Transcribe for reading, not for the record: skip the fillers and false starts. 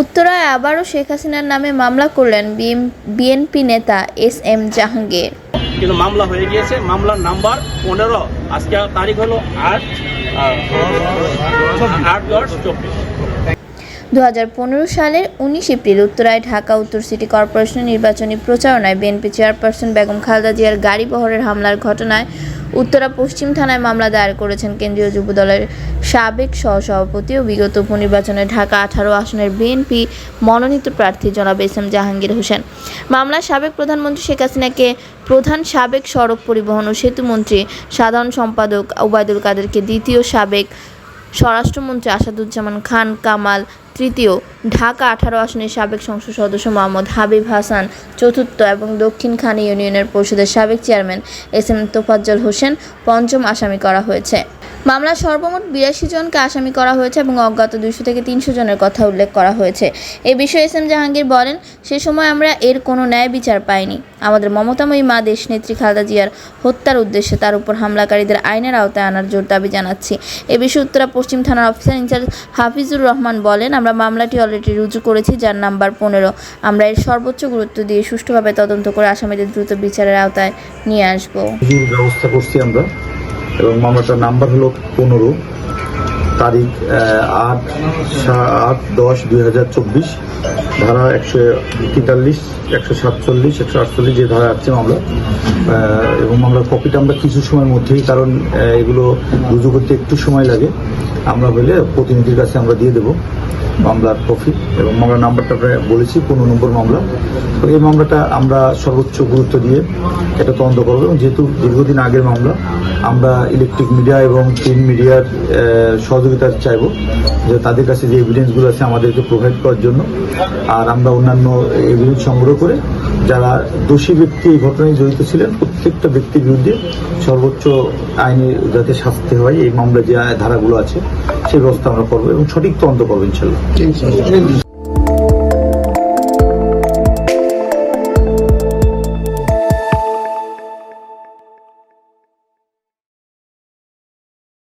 উত্তরায় আবারও শেখ হাসিনার নামে মামলা করলেন বিএনপি নেতা এস.এম. জাহাঙ্গীর। কিন্তু মামলা হয়ে গিয়েছে, মামলার নাম্বার 15। আজকে তারিখ হলো 8/10/24। 2015 সালের 19 এপ্রিল উত্তরায় ঢাকা উত্তর সিটি কর্পোরেশনের নির্বাচনী প্রচারণায় বিএনপি চেয়ারপারসন বেগম খালেদা জিয়ার গাড়ি বহরের হামলার ঘটনায় উত্তরা পশ্চিম থানায় মামলা দায়ের করেছেন কেন্দ্রীয় যুবদলের সাবেক সহসভাপতি ও বিগত উপনির্বাচনে ঢাকা 18 আসনের বিএনপি মনোনীত প্রার্থী জনাব এস.এম. জাহাঙ্গীর হোসেন। মামলায় সাবেক প্রধানমন্ত্রী শেখ হাসিনাকে প্রধান, সাবেক সড়ক পরিবহন ও সেতু মন্ত্রী, সাধারণ সম্পাদক ওবায়দুল কাদেরকে দ্বিতীয়, সাবেক স্বরাষ্ট্রমন্ত্রী আসাদুজ্জামান খান কামাল তৃতীয়, ঢাকা 18 আসনের সাবেক সংসদ সদস্য মোহাম্মদ হাবিব হাসান চতুর্থ এবং দক্ষিণ খান ইউনিয়নের পরিষদের সাবেক চেয়ারম্যান এস.এম. তোফাজ্জল হোসেন পঞ্চম আসামি করা হয়েছে। মামলায় সর্বমোট 82 জনকে আসামি করা হয়েছে এবং অজ্ঞাত 200 থেকে 300 জনের কথা উল্লেখ করা হয়েছে। এ বিষয়ে এস.এম. জাহাঙ্গীর বলেন, সে সময় আমরা এর কোনো ন্যায় বিচার পাইনি। আমাদের মমতাময়ী মা দেশনেত্রী খালেদা জিয়ার হত্যার উদ্দেশ্যে তার উপর হামলাকারীদের আইনের আওতায় আনার জোর দাবি জানাচ্ছি। এ বিষয়ে উত্তরা পশ্চিম থানার অফিসার ইনচার্জ হাফিজুর রহমান বলেন, আমরা মামলাটি অলরেডি রুজু করেছি, যার নাম্বার 15। আমরা এর সর্বোচ্চ গুরুত্ব দিয়ে সুষ্ঠুভাবে তদন্ত করে আসামিদের দ্রুত বিচারের আওতায় নিয়ে আসব। ব্যবস্থা করছি আমরা এবং মামলাটার নাম্বার হলো 15, তারিখ 8/10/2024, ধারা 143, 147, 148 যে ধারা আছে মামলা। এবং মামলার কপিটা আমরা কিছু সময়ের মধ্যেই, কারণ এগুলো রুজু করতে একটু সময় লাগে, আমরা বলে প্রতিনিধির কাছে আমরা দিয়ে দেবো মামলার কপি। এবং মামলার নাম্বারটা বলেছি 15 নম্বর মামলা। তো এই মামলাটা আমরা সর্বোচ্চ গুরুত্ব দিয়ে এটা তদন্ত করবো এবং যেহেতু দীর্ঘদিন আগের মামলা, আমরা ইলেকট্রিক মিডিয়া এবং প্রিন্ট মিডিয়ার সহযোগিতা চাইব যে তাদের কাছে যে এভিডেন্সগুলো আছে আমাদেরকে প্রোভাইড করার জন্য। আর আমরা অন্যান্য এভিডেন্স সংগ্রহ করে যারা দোষী ব্যক্তি এই ঘটনায় জড়িত ছিলেন প্রত্যেকটা ব্যক্তির বিরুদ্ধে সর্বোচ্চ আইনে যাতে শাস্তি হয়, এই মামলায় যে ধারাগুলো আছে সেই ব্যবস্থা আমরা করবো এবং সঠিক তদন্ত করবো ইনশাল্লাহ।